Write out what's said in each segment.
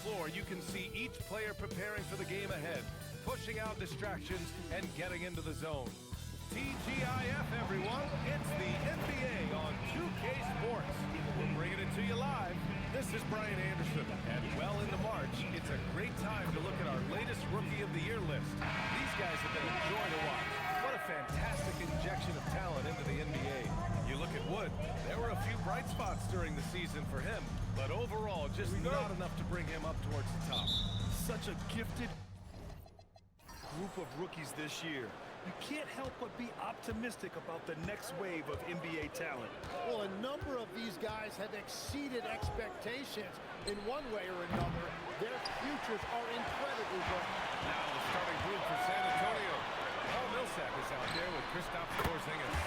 floor, you can see each player preparing for the game ahead, pushing out distractions and getting into the zone. TGIF, everyone. It's the NBA on 2K Sports. We're bringing it to you live. This is Brian Anderson. And well into March, it's a great time to look at our latest Rookie of the Year list. These guys have been a joy to watch. What a fantastic injection of talent into the NBA. You look at Wood, there were a few bright spots during the season for him, but overall, just not enough to bring him up towards the top. Such a gifted group of rookies this year. You can't help but be optimistic about the next wave of NBA talent. Well, a number of these guys have exceeded expectations in one way or another. Their futures are incredibly bright. Now the starting group for San Antonio. Paul Millsap is out there with Kristaps Porzingis.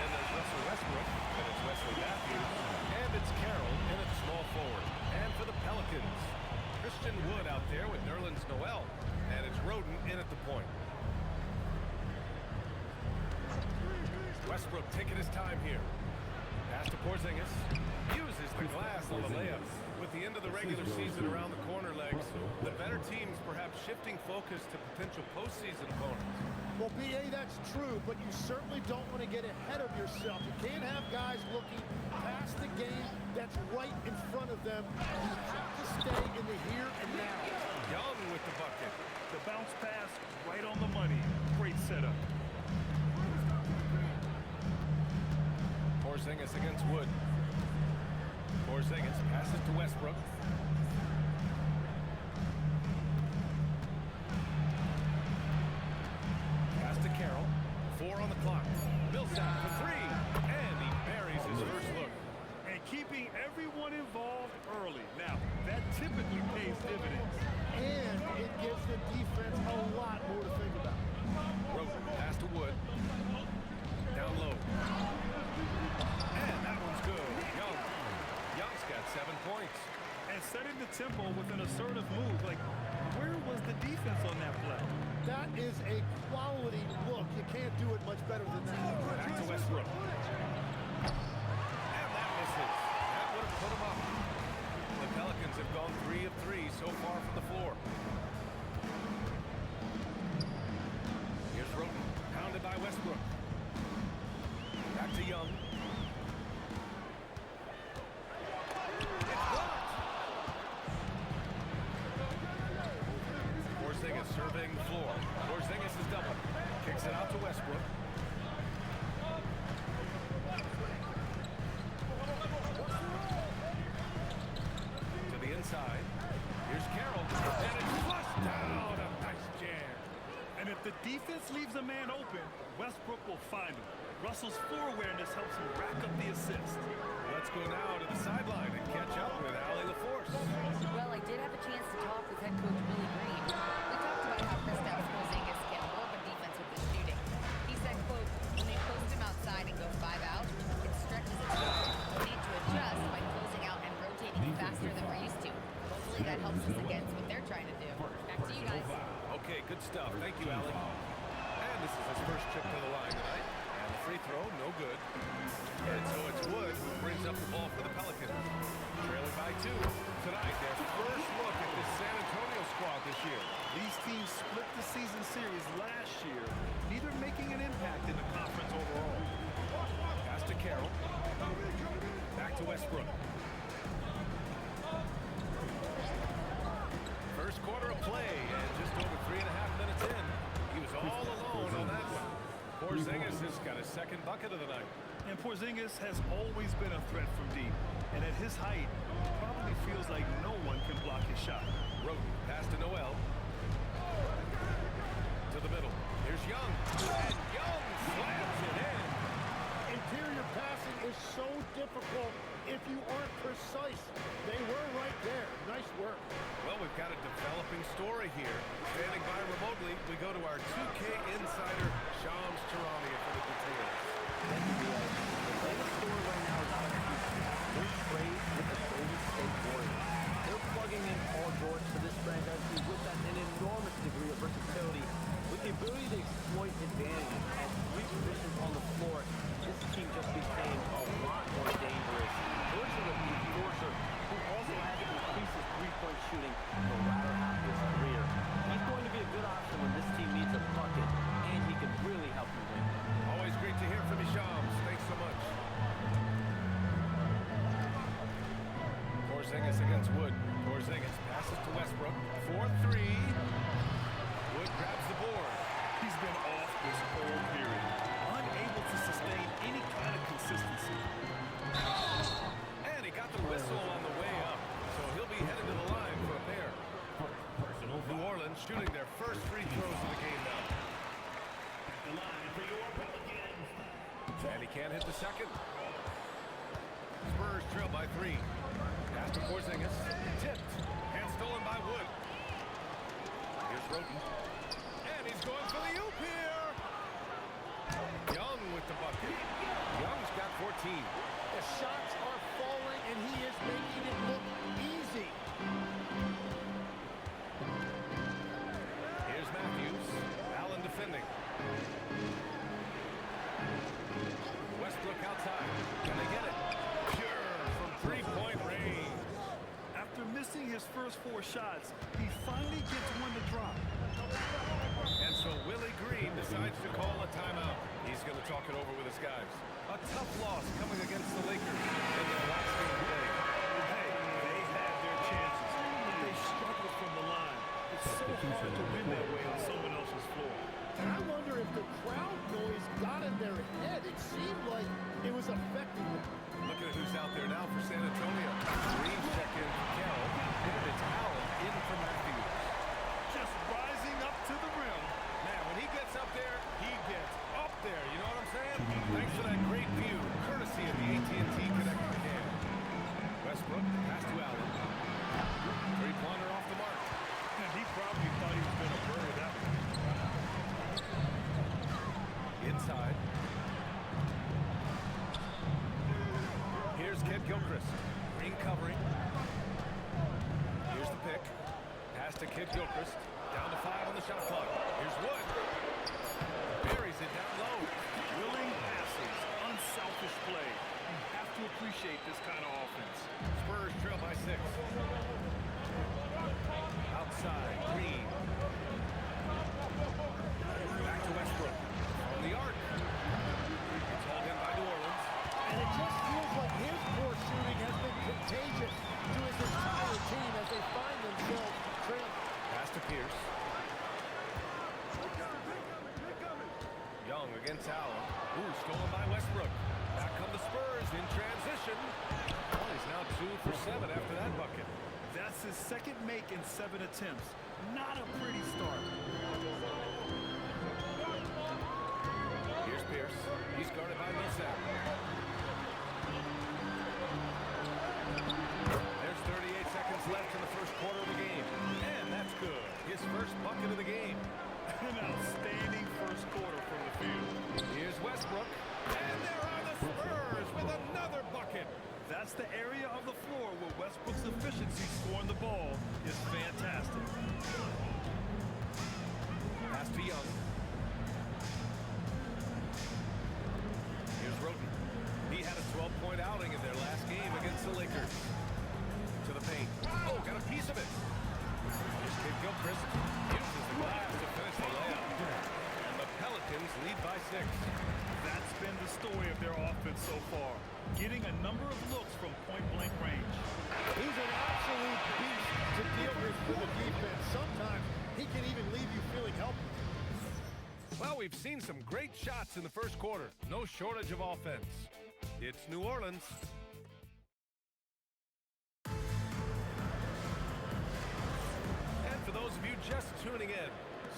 Then there's Russell Westbrook, then it's Wesley Matthews, and it's Carroll in at small forward. And for the Pelicans, Christian Wood out there with Nerlens Noel, and it's Roden in at the point. Westbrook taking his time here. Pass to Porzingis. Uses the glass on the layup. With the end of the regular season around the corner legs, the better teams perhaps shifting focus to potential postseason opponents. Well, B.A., that's true, but you certainly don't want to get ahead of yourself. You can't have guys looking past the game that's right in front of them. You have to stay in the here and now. Young with the bucket. The bounce pass right on the money. Great setup. Porzingis against Wood. Porzingis passes to Westbrook. Pass to Carroll. 4 on the clock. Millsap for 3. And he buries his first look. And keeping everyone involved early. Now, that typically pays dividends. And it gives the defense a lot more to think about. Roden, pass to Wood. Down low. And that one's good. Young. Young's got 7 points. And setting the tempo with an assertive move. Like, where was the defense on that play? That is a quality look. You can't do it much better than that. Back to Westbrook. And that misses. That would have put him up. The Pelicans have gone 3 of 3 so far from the floor. Here's Roden, pounded by Westbrook. Back to Young. It's blocked. Porzingis surveying the floor. Porzingis is double. Kicks it out to Westbrook. To the inside. Here's Carroll. And it's flushed down. A nice jam. And if the defense leaves a man open, Westbrook will find him. Russell's floor awareness helps him rack up the assist. Let's go now to the sideline and catch up with Allie LaForce. Well, I did have a chance to talk with head coach Billy Green. We talked about how Kristaps Porzingis can warp a defense with his shooting. He said, quote, when they post him outside and go 5 out, it stretches his foot. We need to adjust by closing out and rotating faster than we're used to. Hopefully that helps us against what they're trying to do. Back to you guys. Okay, good stuff. Thank you, Allie. And this is his first trip to the line tonight. And the free throw, no good. And so it's Wood who brings up the ball for the Pelicans. Trailing by 2. Tonight, their first look at this San Antonio squad this year. These teams split the season series last year, neither making an impact in the conference overall. Pass to Carroll. Back to Westbrook. First quarter of play, and just over 3.5 minutes in, he was all alone on that one. Porzingis has got his second bucket of the night. And Porzingis has always been a threat from deep. And at his height, it probably feels like no one can block his shot. Roden, pass to Noel. To the middle. Here's Young. And Young slams it in. Interior passing is so difficult if you aren't precise. They were right there. Nice work. Well, we've got a developing story here. Standing by remotely, we go to our 2K insider, Shams Charania, for the details. The latest story right now is out of Houston. Their trade with the Golden State Warriors. They're plugging in Paul George to this franchise with an enormous degree of versatility, with the ability to exploit advantages at 3 positions on the floor. This team just became a lot more dangerous. George is an enforcer who also has to increase his 3-point shooting Porzingis against Wood. Porzingis passes to Westbrook. 4-3. Wood grabs the board. He's been off this whole period, unable to sustain any kind of consistency. And he got the whistle on the way up, so he'll be headed to the line for a pair. New Orleans shooting their first free throws of the game now. The line for your Pelicans. And he can't hit the second. Spurs trail by 3. Pass to Porzingis. Tipped. And stolen by Wood. Here's Roden. And he's going for the oop here. Young with the bucket. Young's got 14. The shots are falling, and he is making it look easy. Here's Matthews. Allen defending. Westbrook outside. Can they get it? Pure from three-point range. After missing his first 4 shots, he finally gets one to drop. And so Willie Green decides to call a timeout. He's going to talk it over with his guys. A tough loss coming against the Lakers in their last game today. Hey, they had their chances, but they struggled from the line. It's so hard to win that way on someone else's floor. And I wonder if the crowd noise got in their head. It seemed like it was affecting them. Look at who's out there now for San Antonio. Green check in for Carroll. And it's Allen in for Matthews. Just rising up to the rim. Man, when he gets up there, he gets up there. You know what I'm saying? Thanks for that great view, courtesy of the AT&T Connected Cam. Westbrook, pass to Allen. Three-pointer off the mark. And he probably thought he was going to bury that one. Inside. Here's Kid Gilchrist. Green covering. Here's the pick. Pass to Kid Gilchrist. Down to 5 on the shot clock. Here's Wood. Buries it down low. Willing passes, unselfish play. You have to appreciate this kind of offense. Spurs trail by 6. Outside, Green. Back to Westbrook. On the arc. It's hauled in by New Orleans. And it just feels like his poor shooting has been contagious to his entire team as they find themselves trailing. Pass to Pierce. Young against Allen. Ooh, stolen by Westbrook. Back come the Spurs in transition. Oh, he's now 2 for 7 after that bucket. That's his second make in 7 attempts. Not a pretty start. Here's Pierce. He's guarded by Millsap. There's 38 seconds left in the first quarter of the game. And that's good. His first bucket of the game. An outstanding first quarter from the field. Here's Westbrook. And there are the Spurs with another bucket. That's the area of the floor where Westbrook's efficiency scoring the ball is fantastic. Pass to Young. Here's Roden. He had a 12-point outing in their last game against the Lakers. To the paint. Oh, got a piece of it. Here's Kid Gilchrist. Uses the glass to finish the layup. And the Pelicans lead by 6. That's been the story of their offense so far. Getting a number of looks from point-blank range. He's an absolute beast to deal with for the defense. Sometimes he can even leave you feeling helpless. Well, we've seen some great shots in the first quarter. No shortage of offense. It's New Orleans. And for those of you just tuning in,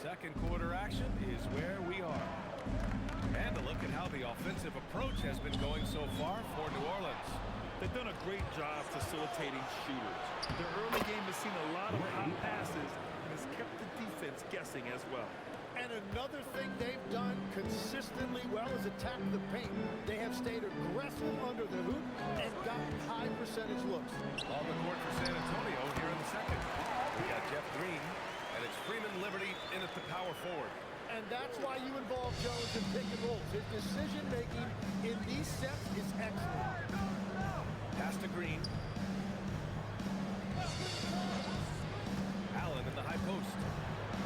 second quarter action is where we are. And a look at how the offensive approach has been going so far for New Orleans. They've done a great job facilitating shooters. Their early game has seen a lot of hot passes and has kept the defense guessing as well. And another thing they've done consistently well is attack the paint. They have stayed aggressive under the hoop and gotten high percentage looks. On the court for San Antonio here in the second. We got Jeff Green, and it's Freeman Liberty in at the power forward. And that's why you involve Jones in pick and rolls. His decision-making in these sets is excellent. Pass to Green. Allen in the high post.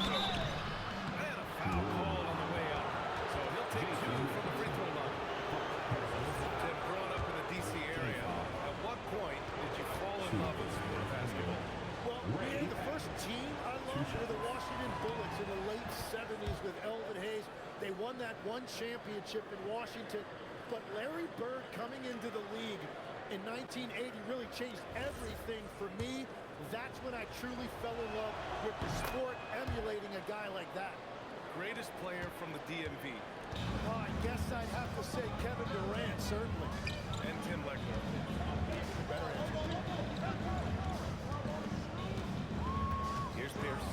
And a foul call on the way up. So he'll take 2 from the free throw line. Tim, growing up in the D.C. area, at what point did you fall in love the sport of basketball. Well, the first team I loved were the Washington Bullets in the late 70s with Elvin Hayes. They won that one championship in Washington. But Larry Bird coming into the league in 1980 really changed everything for me. That's when I truly fell in love with the sport, emulating a guy like that. Greatest player from the DMV. I guess I'd have to say Kevin Durant, certainly. And Tim Legler. Better answer. Here's Pierce.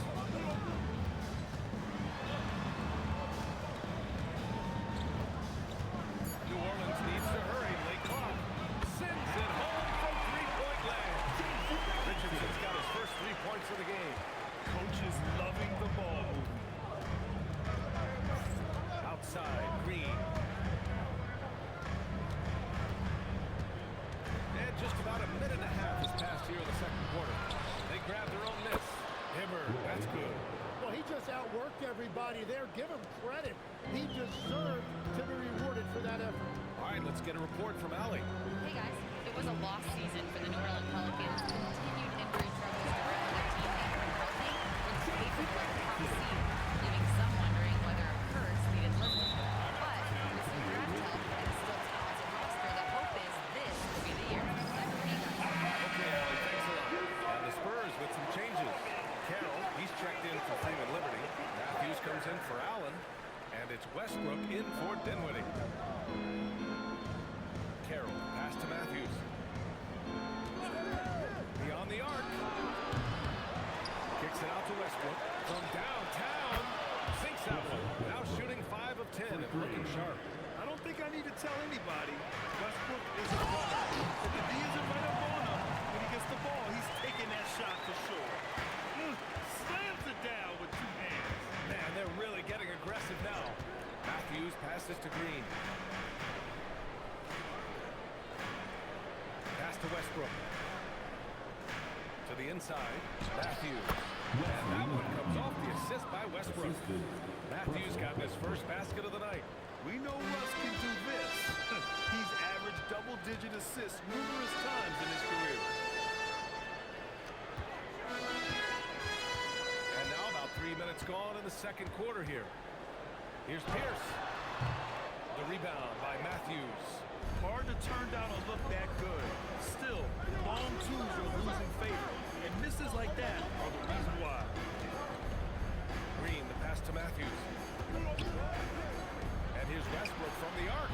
New Orleans needs to hurry. Late clock. Sends it home from three-point land. Richardson's got his first 3 points of the game. Coach is loving the ball movement. Outside, Green. And just about a minute and a half has passed here in the second quarter. They grab their own miss. Himmer, that's good. Well, he just outworked everybody there. Give him credit. He deserved to be rewarded for that effort. All right, let's get a report from Allie. Hey guys, it was a lost season for the New Orleans Pelicans. Continued injury struggles derailed their team being healthy and capable of the top seed, leaving some wondering whether a curse needed lifting. But with some draft help and a still talented roster, the hope is this will be the year. Back to you guys. Okay, Allie, thanks a lot. And the Spurs with some changes. Carroll, he's checked in for Freeman Liberty. Matthews comes in for Allen. And it's Westbrook in for Dinwiddie. Carroll, pass to Matthews. Beyond the arc. Kicks it out to Westbrook. From downtown. Sinks that one. Now shooting 5 of 10 and looking sharp. I don't think I need to tell anybody Westbrook is a runner. If the D isn't right up on him, when he gets the ball, he's taking that shot for sure. Slams it down with 2 hands. Man, they're really getting aggressive now. Matthews passes to Green. Pass to Westbrook. To the inside. Matthews. And that one comes off the assist by Westbrook. Matthews got his first basket of the night. We know Russ can do this. He's averaged double-digit assists numerous times in his career. And now about 3 minutes gone in the second quarter here. Here's Pierce. The rebound by Matthews. Hard to turn down a look that good. Still, long twos are losing favor, and misses like that are the reason why. Green, the pass to Matthews. And here's Westbrook from the arc.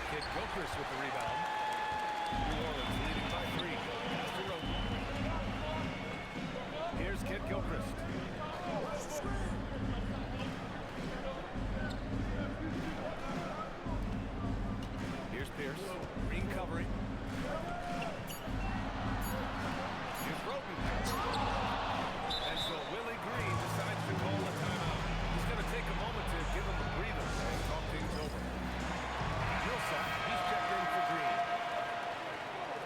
Kid Gilchrist with the rebound. New Orleans leading by 3. Pass to Roden. Here's Kid Gilchrist. Here's Pierce. Green covering. Here's Roden. And so Willie Green decides to call a timeout. He's going to take a moment to give him a breather and talk things over. Millsap, he's checked in for Green.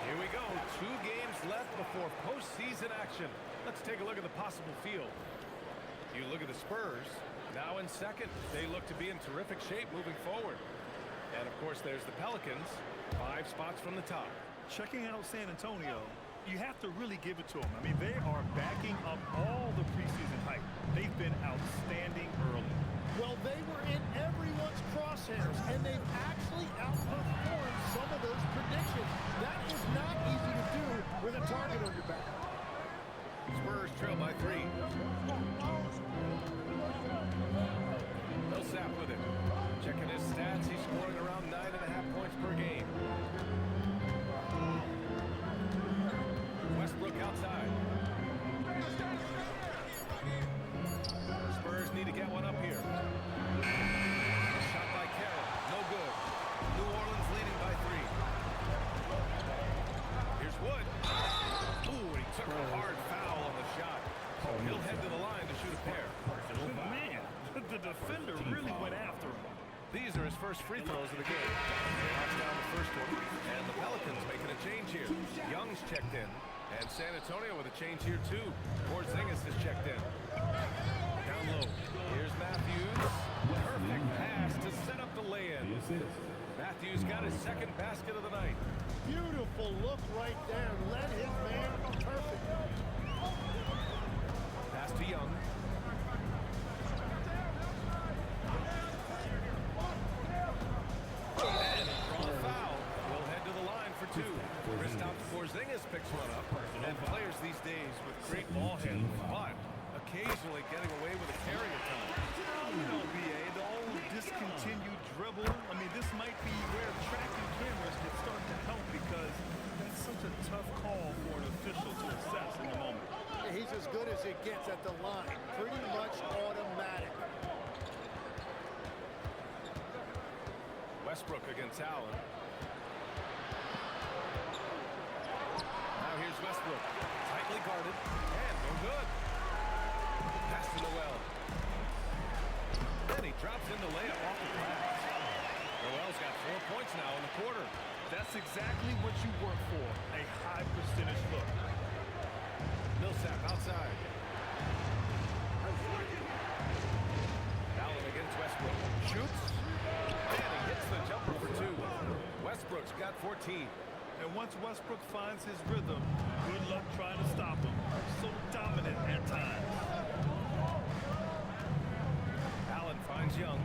Here we go. 2 games left before postseason action. Let's take a look at the possible field. You look at the Spurs, now in second. They look to be in terrific shape moving forward. And, of course, there's the Pelicans, 5 spots from the top. Checking out San Antonio, you have to really give it to them. I mean, they are backing up all the preseason hype. They've been outstanding early. Well, they were in everyone's crosshairs, and they've actually outperformed some of those predictions. That is not easy to do with a target on your back. Spurs trail by 3. Millsap with it. Checking his stats, he's scoring around 9.5 points per game. Westbrook outside. Spurs need to get one up here. Shot by Carroll, no good. New Orleans leading by 3. Here's Wood. Ooh, and he took a hard foul on the shot. He'll head to the line to shoot a pair. Man, the defender really went after him. These are his first free throws of the game. Knocks down the first one. And the Pelicans making a change here. Young's checked in. And San Antonio with a change here, too. Porzingis is checked in. Down low. Here's Matthews. Perfect pass to set up the lay-in. Matthews got his second basket of the night. Beautiful look right there. Let his man just picks one up. And players these days with great ball handling, but occasionally getting away with a carry at times. You know, BA, the old discontinued dribble. I mean, this might be where tracking cameras can start to help because that's such a tough call for an official to assess in the moment. He's as good as it gets at the line. Pretty much automatic. Westbrook against Allen. Now here's Westbrook. Tightly guarded. And no good. Pass to Noel. Then he drops in the layup off the glass. Noel's got 4 points now in the quarter. That's exactly what you work for, a high percentage look. Millsap outside. Allen against Westbrook. Shoots. And he hits the jumper for 2. Westbrook's got 14. And once Westbrook finds his rhythm, good luck trying to stop him. So dominant at times. Allen finds Young.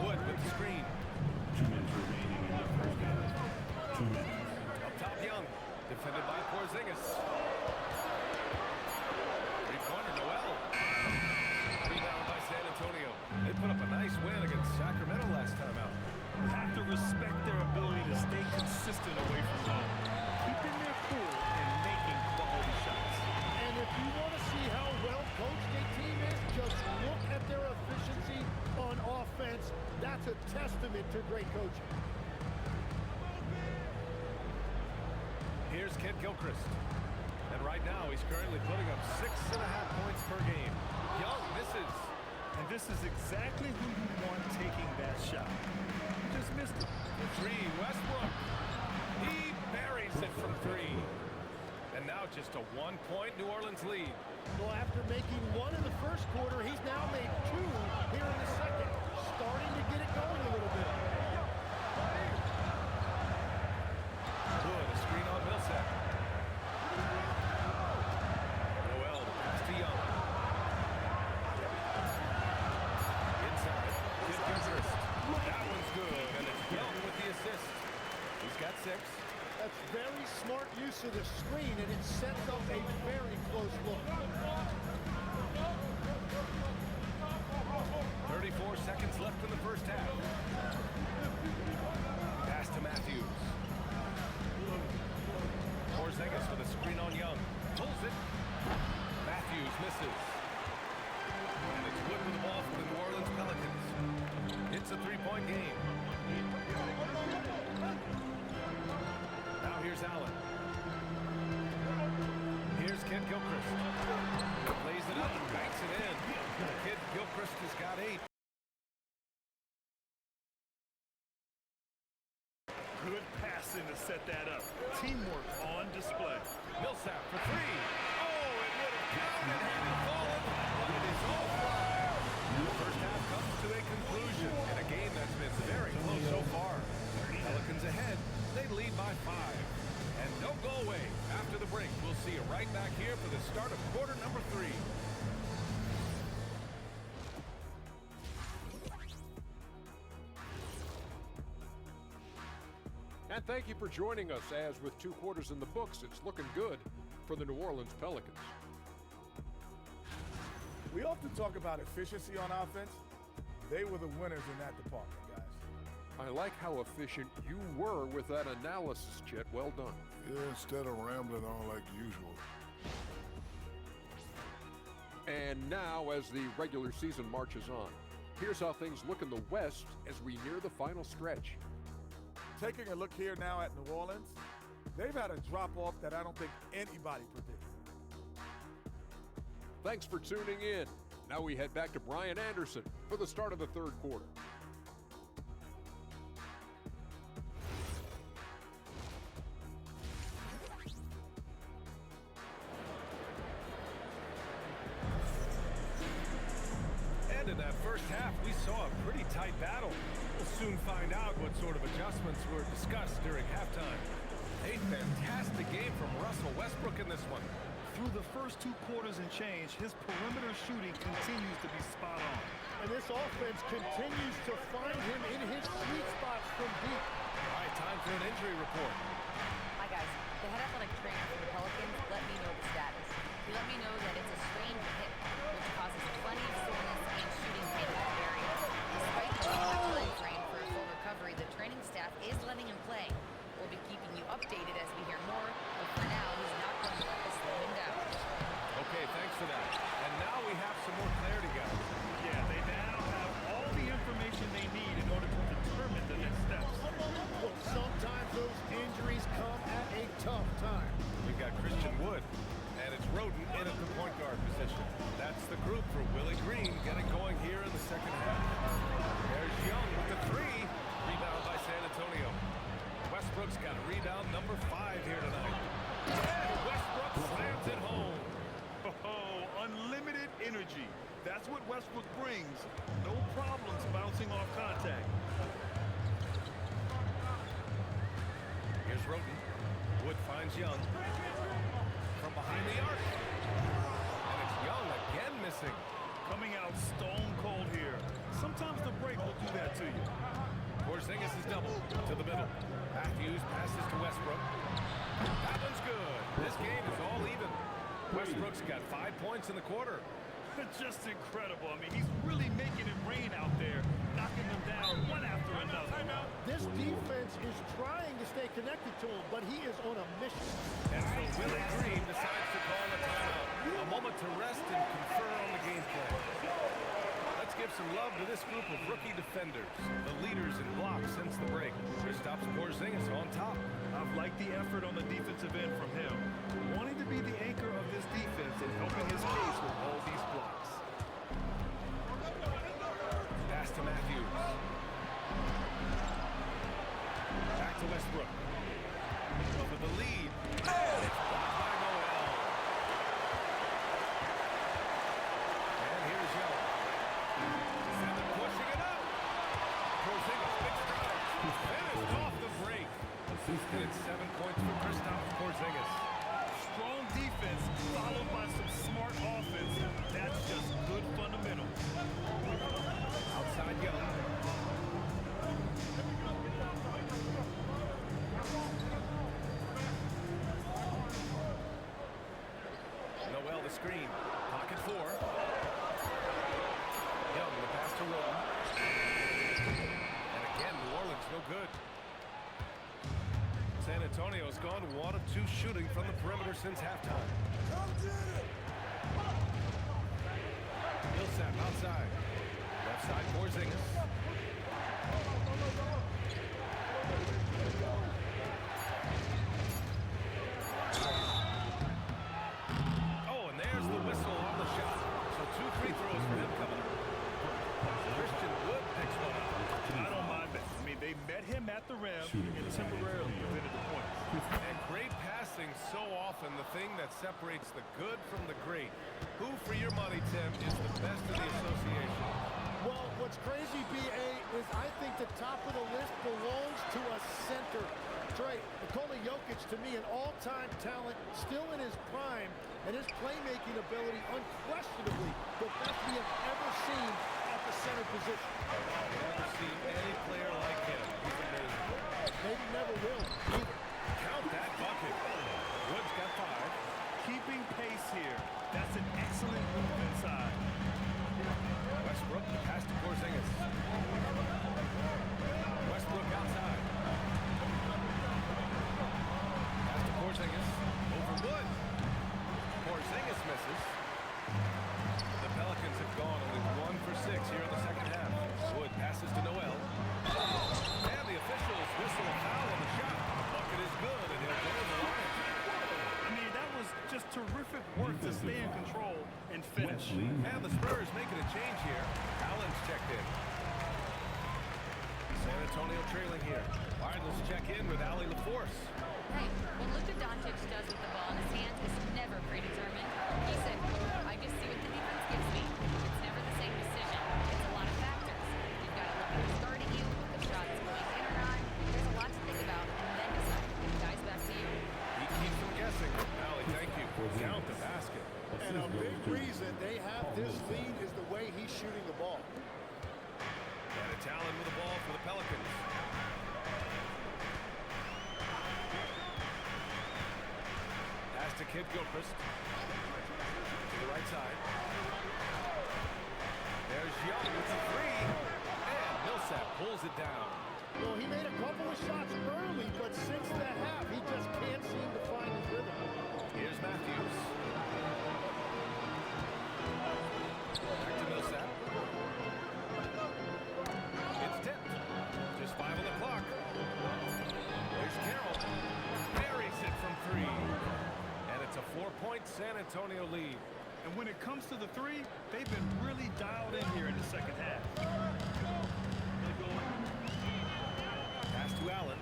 Wood with the screen. 2 minutes remaining in the first half. 2 minutes. Up top, Young. Defended by Porzingis. Three-pointer, Noel. Rebound by San Antonio. They put up a nice win against Sacramento last time out. You have to respect their ability to stay consistent away from home, keeping their cool and making quality shots. And if you want to see how well coached a team is, just look at their efficiency on offense. That's a testament to great coaching. Here's Kent Gilchrist. And right now, he's currently putting up 6.5 points per game. Young misses. And this is exactly who you want taking that shot. You just missed it. The 3, Westbrook. He buries it from 3. And now just a 1-point New Orleans lead. Well, after making 1 in the first quarter, he's now made 2 here in the second. Starting to get it going a little bit. Wood, a screen on Millsap. Noel, the pass to Young. Inside, Kid Gilchrist. That one's good, and it's Young with the assist. He's got 6. That's very smart use of the screen, and it sets up a very close look. 34 seconds left in the first half. Pass to Matthews. Porzingis with a screen on Young. Pulls it. Matthews misses. And it's Wood with the ball for the New Orleans Pelicans. It's a 3-point game. Now here's Allen. Here's Kent Gilchrist. Plays it up and banks it in. Kid Gilchrist has got 8. Good passing to set that up. Teamwork on display. Millsap for 3. Oh, it would have counted had it fallen, but it is all fly. The first half comes to a conclusion in a game that's been very close so far. Pelicans ahead. They lead by 5. And don't go away. After the break, we'll see you right back here for the start of quarter number 3. And thank you for joining us as with 2 quarters in the books, it's looking good for the New Orleans Pelicans. We often talk about efficiency on offense. They were the winners in that department, guys. I like how efficient you were with that analysis, Chet. Well done. Yeah, instead of rambling on like usual. And now, as the regular season marches on, here's how things look in the West as we near the final stretch. Taking a look here now at New Orleans, they've had a drop-off that I don't think anybody predicted. Thanks for tuning in. Now we head back to Brian Anderson for the start of the 3rd quarter. And in that first half, we saw a pretty tight battle. We'll soon find out what sort of adjustments were discussed during halftime. A fantastic game from Russell Westbrook in this one. Through the first 2 quarters and change, his perimeter shooting continues to be spot on. And this offense continues to find him in his sweet spots from deep. All right, time for an injury report. tough time. We've got Christian Wood, and it's Roden in at the point guard position. That's the group for Willie Green getting going here in the second half. There's Young with the three. Rebound by San Antonio. Westbrook's got rebound number 5 here tonight. And Westbrook slams it home. Oh, unlimited energy. That's what Westbrook brings. No problems bouncing off contact. Here's Roden. Wood finds Young. From behind the arc. And it's Young again missing. Coming out stone cold here. Sometimes the break will do that to you. Porzingis is double to the middle. Matthews passes to Westbrook. That one's good. This game is all even. Westbrook's got 5 points in the quarter. Just incredible. I mean, he's really making it rain out there, knocking them down one after another. This defense is trying to stay connected to him, but he is on a mission. And so Willie Green decides to call a timeout. A moment to rest and confer on the game plan. Let's give some love to this group of rookie defenders, the leaders in blocks since the break. Kristaps Porzingis on top. I've liked the effort on the defensive end from him, wanting to be the anchor of this defense and helping his case with all these blocks. Pass to Matthews. Back to Westbrook. For the lead. And it's blocked by Noel. And here's Young. And they're pushing it up. Porzingis, big stride. Finished off the break. And it's 7 points for Kristaps Porzingis. Strong defense followed by some smart offense. That's just good fundamentals. Outside Young. Noel the screen. Pocket 4. Young the pass to Roden. And again, New Orleans no good. San Antonio's gone 1 of 2 shooting from the perimeter since halftime. Millsap outside. Left side Porzingis. Oh, and there's the whistle on the shot. So 2 free throws for him coming up. Christian Wood picks one up. I don't mind that. I mean, they met him at the rim and temporarily prevented the points. And great passing so often, the thing that separates the good from the great. Who, for your money, Tim, is the best in the association? Well, what's crazy, B.A., is I think the top of the list belongs to a center. Trey, Nikola Jokic, to me, an all-time talent, still in his prime, and his playmaking ability, unquestionably, the best we have ever seen at the center position. I've never seen any player like him. He's amazing. Maybe never will, either. Count that bucket. Wood's got 5. Keeping pace here. That's an excellent move inside. Westbrook, pass to Porzingis. Westbrook outside. Pass to Porzingis. Over Wood. Porzingis misses. The Pelicans have gone only 1 for 6 here in the second half. Wood passes to Noel. And the officials whistle a foul on the shot. The bucket is good, and he'll go to the line. I mean, that was just terrific work to stay in control and finish. And the Spurs making a change here. Allen's checked in. San Antonio trailing here. All right, let's check in with Allie LaForce. Hey, what Luka Doncic does with the ball in his hands is never predetermined. He said, I just see what the defense gives me. It's never the same decision. It's a lot of factors. You've got to look at who's guarding you, the shot's going in or not. There's a lot to think about, and then decide. Guys, back to you. He keeps them guessing. Allie, thank you. Count the basket. And a big reason they have this lead is the way he's shooting the ball. And it's Allen with the ball for the Pelicans. Pass to Kid Gilchrist. To the right side. There's Young with the 3. And Millsap pulls it down. Well, he made a couple of shots early, but since the half, he just can't seem to find his rhythm. Here's Matthews. Back to Millsap. It's tipped. Just 5 on the clock. There's Carroll. Buries it from San Antonio lead. And when it comes to the three, they've been really dialed in here in the second half. Pass to Allen.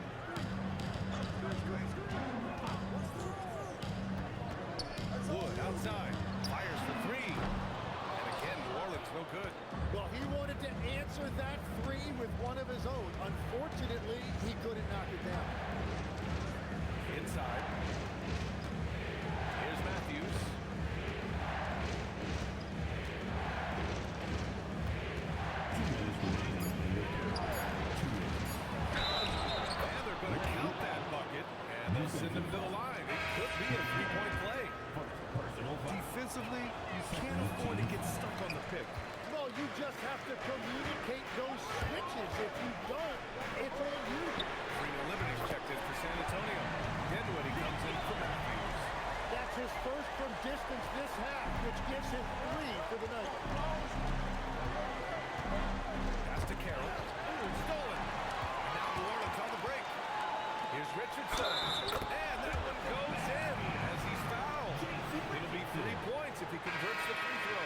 Wood outside. Fires for three. And again, New Orleans no good. Well, he wanted to answer that three with one of his own. Unfortunately, he couldn't knock it down. Inside. Here's Matthews. And they're going to count that bucket, and they'll send him to the line. It could be a three-point play. Defensively, you can't afford to get stuck on the pick. Well, you just have to communicate those switches. If you don't, it's on you. Freeman Liberty's checked in for San Antonio. Dinwiddie comes in for Matthews. That's his first from distance this half, which gives him 3 for the night. Pass to Carroll. Ooh, stolen. And now New Orleans on the break. Here's Richardson. And that one goes in as he's fouled. It'll be 3 points if he converts the free throw.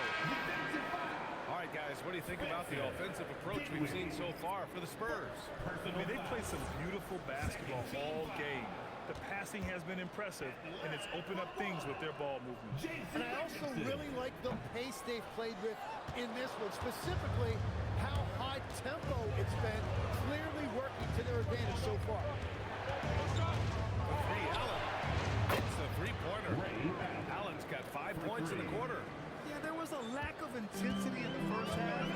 All right, guys, what do you think about the offensive approach we've seen so far for the Spurs? I mean, they play some beautiful basketball all game. The passing has been impressive, and it's opened up things with their ball movement. And I also really like the pace they've played with in this one, specifically how high tempo it's been, clearly working to their advantage so far. For three, Allen. It's a three-pointer. Allen's got 5 points in the quarter. Yeah, there was a lack of intensity in the first half.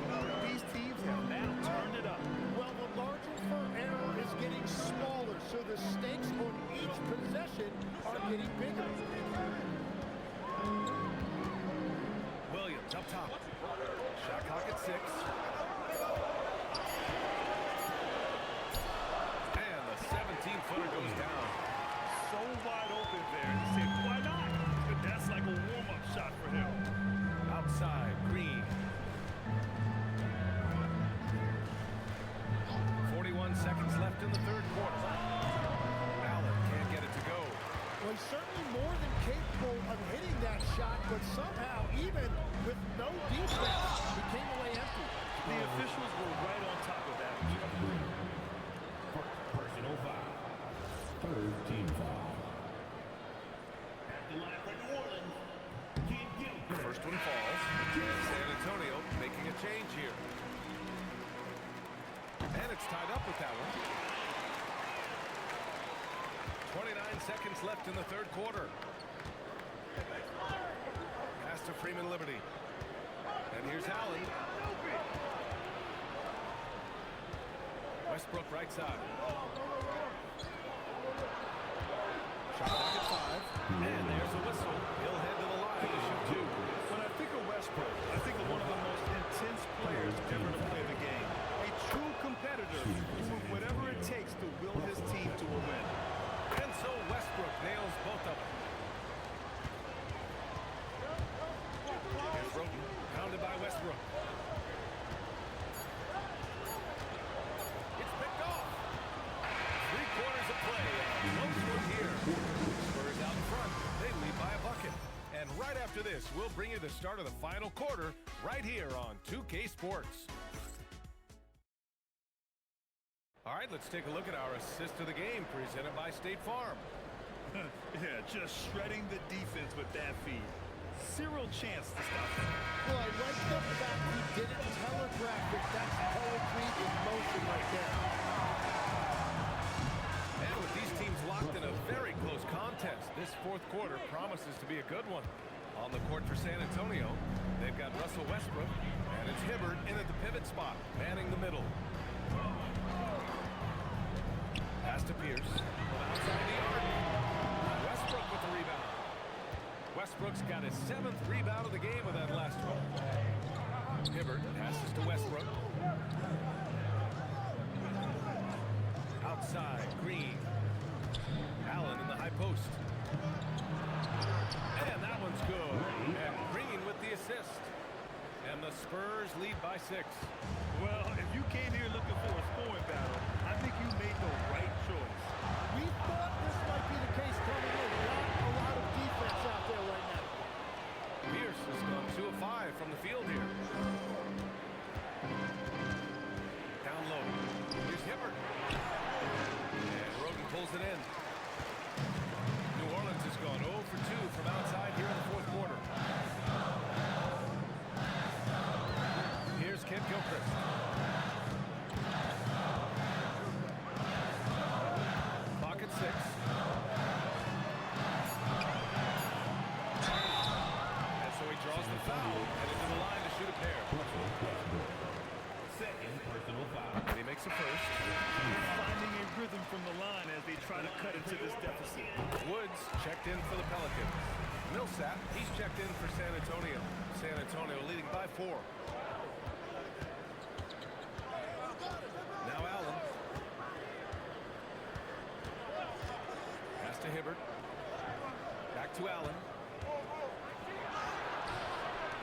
These teams have now turned it up. Well, the margin for error is getting smaller, so the stakes on each possession are getting bigger. Williams up top. Shot clock at 6. And the 17-footer goes down. So wide open there. You say, why not? But that's like a warm-up shot for him. Outside, Green. 41 seconds left in the third quarter. Allen can't get it to go. Well, he's certainly more than capable of hitting that shot, but somehow, even with no defense, he came away empty. The officials were right on top of that. Personal foul. Third team foul. At the line for New Orleans, Team Gilchrist. First one falls. San Antonio making a change here. And it's tied up with that one. 29 seconds left in the third quarter. Pass to Freeman Liberty. And here's Allen. Westbrook right side. Shot clock at 5. And there's a whistle. He'll head to the line to shoot 2. When I think of Westbrook, I think of one of the most intense players ever to play the game. A true competitor doing whatever it takes to will his team to a win. And so Westbrook nails both of them. Here's Roden, pounded by Westbrook. It's picked off. 3 quarters of play. A close one here. Spurs out in front. They lead by a bucket. And right after this, we'll bring you the start of the final quarter right here on 2K Sports. All right, let's take a look at our assist of the game presented by State Farm. Yeah, just shredding the defense with that feed. Zero chance to stop him. Well, I like the fact he didn't telegraph it. That's poetry in motion right there. And with these teams locked in a very close contest, this fourth quarter promises to be a good one. On the court for San Antonio, they've got Russell Westbrook, and it's Hibbert in at the pivot spot, manning the middle. Pass to Pierce from outside the arc. Westbrook with the rebound. Westbrook's got his 7th rebound of the game with that last one. Hibbert passes to Westbrook. Outside, Green. Allen in the high post. And that one's good. And Green with the assist. And the Spurs lead by 6. Well, if you came here looking for a scoring battle, I think you made the right choice. We thought this might be the case coming in. Not a lot of defense out there right now. to cut into this deficit. Woods checked in for the Pelicans. Millsap, he's checked in for San Antonio. San Antonio leading by 4. Now Allen. Pass to Hibbert. Back to Allen.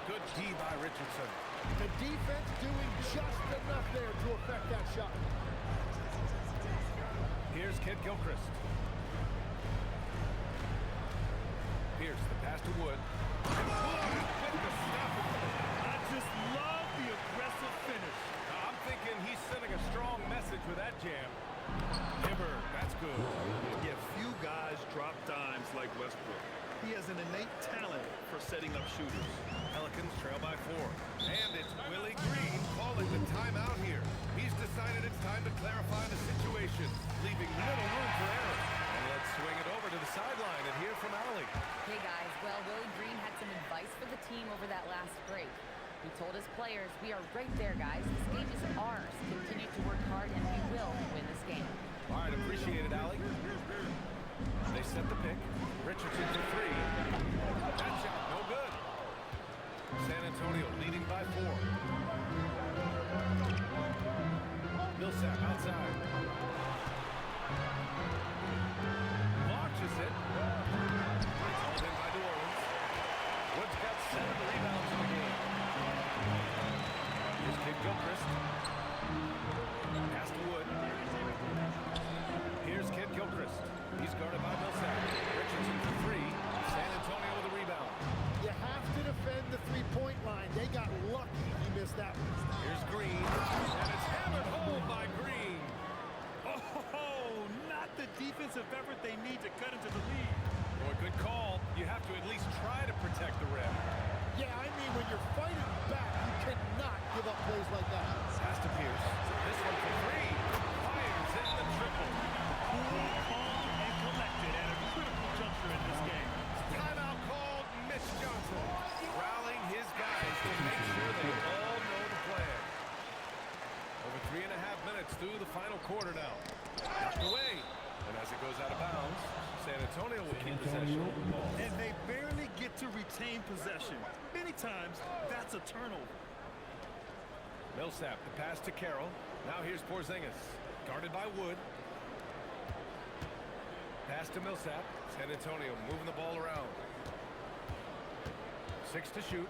Good D by Richardson. The defense doing just enough there to affect that shot. Here's Kid Gilchrist. Pierce, the pass to Wood. And Wood with the stop. I just love the aggressive finish. I'm thinking he's sending a strong message with that jam. Hibbert, that's good. Yeah, few guys drop dimes like Westbrook. He has an innate talent for setting up shooters. Pelicans trail by 4. And it's Willie Green calling the timeout here. He's decided it's time to clarify the situation, leaving little room for error. And let's swing it over to the sideline and hear from Allie. Hey guys, well, Willie Green had some advice for the team over that last break. He told his players, we are right there, guys. This game is ours. Continue to work hard and we will win this game. All right, appreciate it, Allie. They set the pick. Richardson for 3. That shot, no good. San Antonio leading by 4. Millsap outside. Launches it. It's hauled in by New Orleans. Woods got 7 rebounds in the game. Here's Kid Gilchrist. Pass to Wood. Here's Kid Gilchrist. He's guarded by Millsap. Richardson for 3. San Antonio with a rebound. You have to defend the three-point line. They got lucky he missed that one. Here's Green. And it's hammered home by Green. Oh, not the defensive effort they need to cut into the lead. Boy, good call. You have to at least try to protect the rim. Yeah, I mean, when you're fighting back, you cannot give up plays like that. Pass to Pierce. This one for 3. Fires in the triple. Cool, calm, and collected at a critical juncture in this game. Timeout called. Mitch Johnson rallying his guys to make sure they all know the plan. Over 3.5 minutes through the final quarter now. Knocked away. And as it goes out of bounds, San Antonio will keep possession. And they barely get to retain possession. Many times, that's a turnover. Millsap, the pass to Carroll. Now here's Porzingis. Guarded by Wood. Pass to Millsap. San Antonio moving the ball around. 6 to shoot.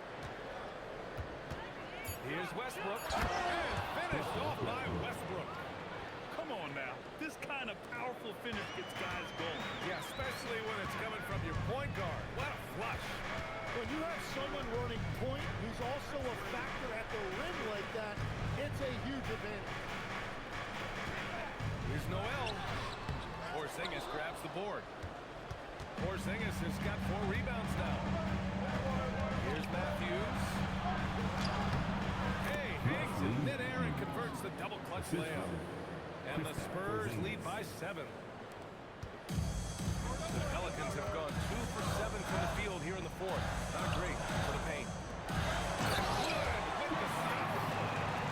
Here's Westbrook. And finished off by Westbrook. Come on now. This kind of powerful finish gets guys going. Yeah, especially when it's coming from your point guard. What a flush. When you have someone running point who's also a factor at the rim like that, it's a huge advantage. Here's Noel. Porzingis grabs the board. Porzingis has got 4 rebounds now. Here's Matthews. Hey, hangs in midair and converts the double clutch layup. And the Spurs lead by 7. The Pelicans have gone 2 for 7 from the field here in the 4th. Not great for the paint. Wood with the stop.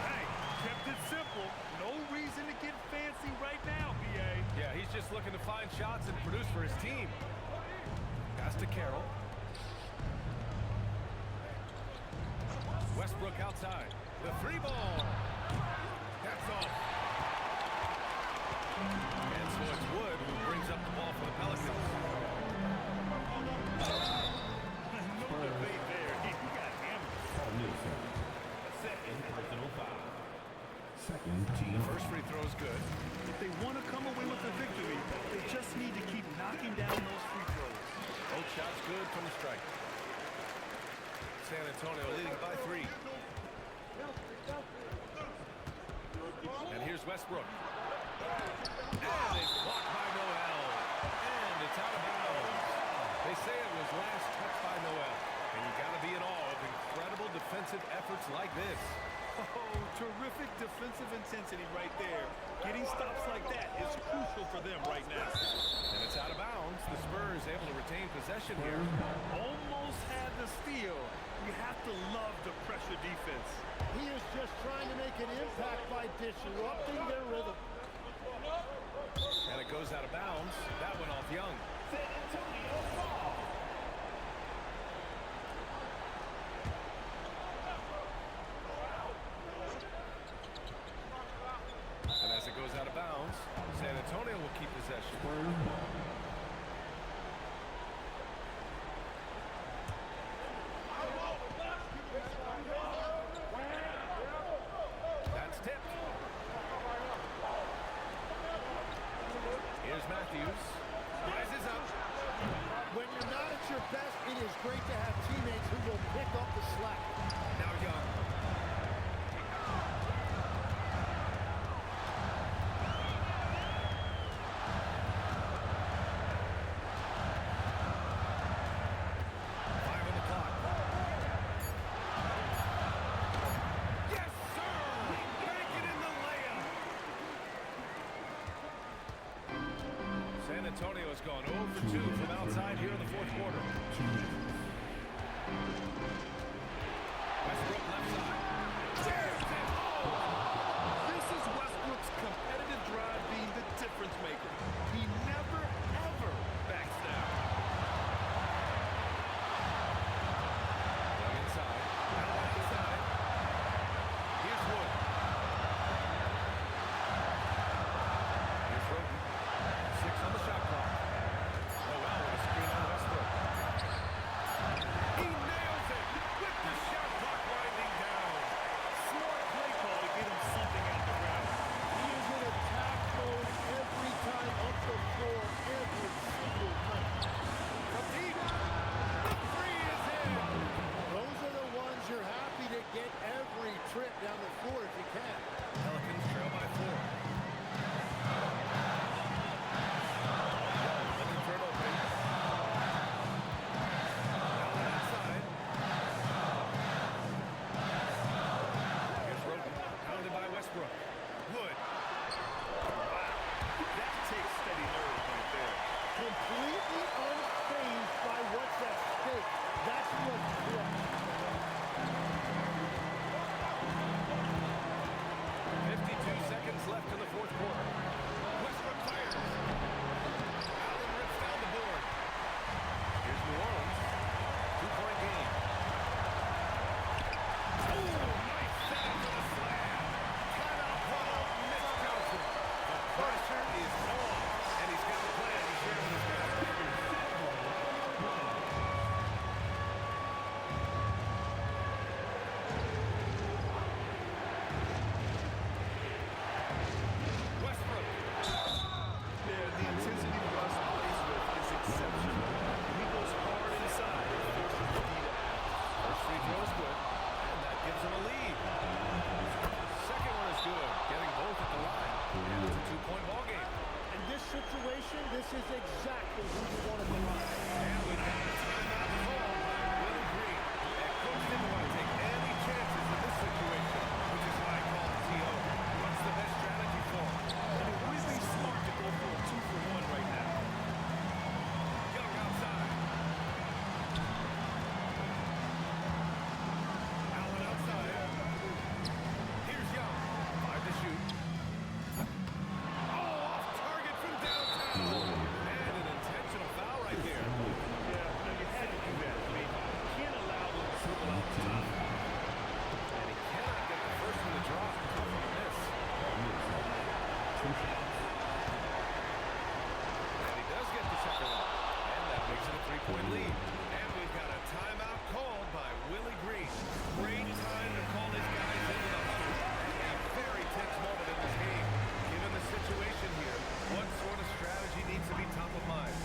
Hey, kept it simple. No reason to get fancy right now, BA. Yeah, he's just looking to find shots and produce for his team. Pass to Carroll. Westbrook outside. The 3 ball. That's off. And so it's Wood who brings up the ball for the Pelicans. No debate there. He got hammered. Second personal foul. Second team. The first free throw is good. If they want to come away with a victory, they just need to keep knocking down those free throws. Both shots good from the strike. San Antonio leading by 3. And here's Westbrook. And it's blocked by Noel. And it's out of bounds. They say it was last touched by Noel. And you got to be in awe of incredible defensive efforts like this. Oh, terrific defensive intensity right there. Getting stops like that is crucial for them right now. And it's out of bounds. The Spurs able to retain possession here. Almost had the steal. You have to love the pressure defense. He is just trying to make an impact by disrupting their rhythm. And a goes out of bounds. That went off Young. And as it goes out of bounds, San Antonio will keep possession. That's tipped. Here's Matthews. Rises up. When you're not at your best, it is great to have teammates who will pick up the slack. Now Young. San Antonio has gone 0 for 2 from outside here in the fourth quarter. Westbrook left side. Cheers and This is Westbrook's competitive drive being the difference maker. He never, ever backs down. Young inside. Allen outside. Here's Wood. Here's Roden. 6 on the shot clock. Oh, wow, what a screen on Westbrook. He nails it with the shot clock winding down. Smart play call to get him something out the ground. He is in attack mode every time up the floor, every single night. From deep. The three is in. Those are the ones you're happy to get every trip down the floor if you can. Pelicans trail by 4. Looking for an opening. Allen outside. Here's Roden. Pounded by Westbrook. Wood. That takes steady nerve right there. Completely unfazed by what's at stake. That's what's clutch. 52 seconds left in the fourth quarter. Westbrook fires. Allen rips down the board. Here's New Orleans. 2-point game. Oh, nice setup for the slam. Timeout call, Mitch Johnson. The pressure is on, and he's got a plan to share with his guys. Westbrook. Yeah, the intensity Russ plays with is exceptional. He goes hard inside and forces the D to act. First free throw is good, and that gives him a lead. Second one is good, getting both at the line. And it's a 2-point ball game. In this situation, this is exactly who you want to be on. And we've got a timeout called by Willie Green. And Coach didn't want to take any chances in this situation, which is why I call it T.O. What's the best strategy for him? And it would be smart to go for a 2-for-1 right now. Young outside. Allen outside. Here's Young. 5 to shoot. Oh, off target from downtown. And an intentional foul right there. Yeah, no, you had to do that. I mean, you can't allow them to dribble out the top. And he cannot get the first one to drop from this. And he does get the second one. And that makes it a 3-point lead. And we've got a timeout called by Willie Green. Great time to call his guys into the huddle. A very tense moment in this game. Given the situation here, what sort of strategy needs to be top of mind?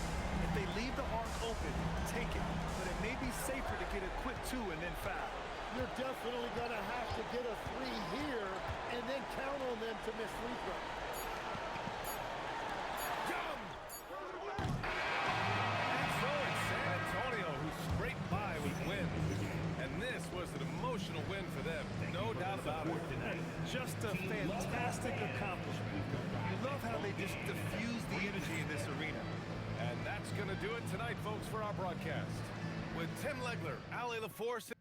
If they leave the arc open, take it. But it may be safer to get a quick 2 and then foul. You're definitely going to have to get a 3 here and then count on them to miss free throws. Young! And so it's San Antonio who scraped by with wins. And this was an emotional win for them, no doubt about it. Just a fantastic accomplishment. You love how they just diffuse the energy in this arena. And that's going to do it tonight, folks, for our broadcast. With Tim Legler, Allie LaForce,